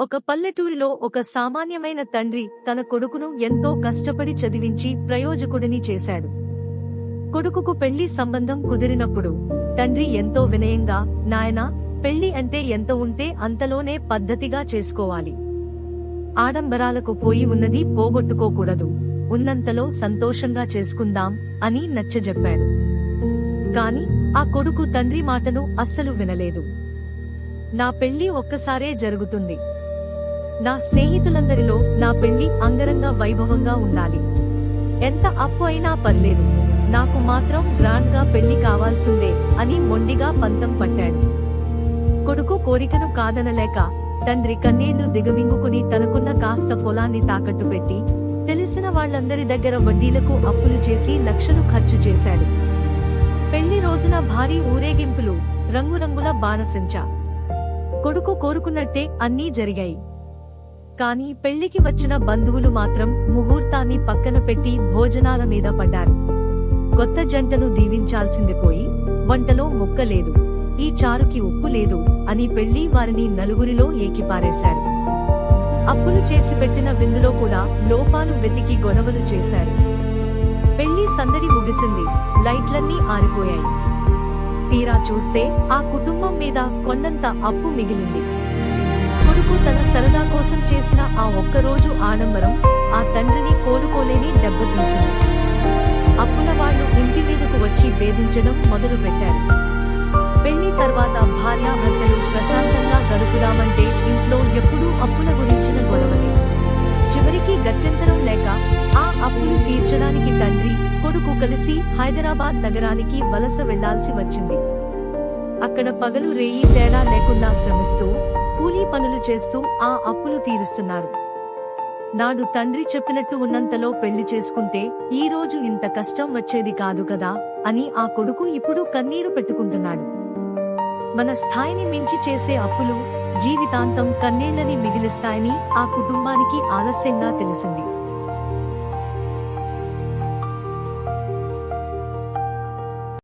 ఒక పల్లెటూరిలో ఒక సామాన్యమైన తండ్రి తన కొడుకును ఎంతో కష్టపడి చదివించి ప్రయోజకుడిని చేశాడు. కొడుకుకు పెళ్లి సంబంధం కుదిరినప్పుడు తండ్రి ఎంతో వినయంగా, నాయనా, పెళ్లి అంటే ఎంత ఉంటే అంతలోనే పద్ధతిగా చేసుకోవాలి. ఆడంబరాలకు పోయి ఉన్నది పోగొట్టుకోకూడదు. ఉన్నంతలో సంతోషంగా చేసుకుందాం అని నచ్చజెప్పాడు. కాని ఆ కొడుకు తండ్రి మాటను అస్సలు వినలేదు. నా పెళ్లి ఒక్కసారే జరుగుతుంది. నా స్నేహితులందరిలో నా పెళ్లి అంగరంగ వైభవంగా ఉండాలి. ఎంత అప్పు అయినా పర్లేదు, నాకు మాత్రం గ్రాండ్ గా పెళ్లి కావాల్సిందే అని మొండిగా పంతం పట్టాడు. కొడుకు కోరికను కాదనలేక తండ్రి కన్నీళ్లు దిగమింగుకుని తనకున్న కాస్త పొలాన్ని తాకట్టు పెట్టి తెలిసిన వాళ్లందరి దగ్గర వడ్డీలకు అప్పులు చేసి లక్షలు ఖర్చు చేశాడు. పెళ్లి రోజున భారీ ఊరేగింపులు, రంగురంగుల బాణసంచ. కొడుకు కోరుకున్నట్టే అన్నీ జరిగాయి. కాని పెళ్లికి వచ్చిన బంధువులు మాత్రం ముహూర్తాన్ని పక్కన పెట్టి భోజనాల మీద పడ్డారు. కొత్త జంటను దీవించాల్సింది పోయి వంటలో ముక్క లేదు, ఈ చారుకి ఉప్పు లేదు అని పెళ్లి వారిని నలుగురిలో ఏకిపారేశారు. అప్పులు చేసి పెట్టిన విందులో కూడా లోపాలు వెతికి గొడవలు చేశారు. పెళ్లి సందడి ముగిసింది, లైట్లన్నీ ఆరిపోయాయి. తీరా చూస్తే ఆ కుటుంబం మీద కొండంత అప్పు మిగిలింది. కొడుకు తన సరదా కోసం చేసిన ఆ ఒక్కరోజు ఆడంబరం ఆ తండ్రిని కోలుకోలేని దెబ్బతీసింది. అప్పుల వాళ్లు ఇంటి మీదకు వచ్చి వేధించడం మొదలు పెట్టారు. పెళ్లి తర్వాత భార్యాభర్తలు ప్రశాంతంగా గడుపుదామంటే ఇంట్లో ఎప్పుడూ అప్పుల గురించిన గొడవలే. చివరికి గత్యంతరం లేక ఆ అప్పులు తీర్చడానికి తండ్రి, కొడుకు కలిసి హైదరాబాద్ నగరానికి వలస వెళ్లాల్సి వచ్చింది. అక్కడ పగలు రేయి తేడా లేకుండా శ్రమిస్తూ కూలీ పనులు చేస్తూ ఆ అప్పులు తీరుస్తున్నారు. నాడు తండ్రి చెప్పినట్టు ఉన్నంతలో పెళ్లి చేసుకుంటే ఈ రోజు ఇంత కష్టం వచ్చేది కాదు కదా అని ఆ కొడుకు ఇప్పుడు కన్నీరు పెట్టుకుంటున్నాడు. మన స్థాయిని మించి చేసే అప్పులు జీవితాంతం కన్నీళ్లని మిగిలిస్తాయని ఆ కుటుంబానికి ఆలస్యంగా తెలిసింది.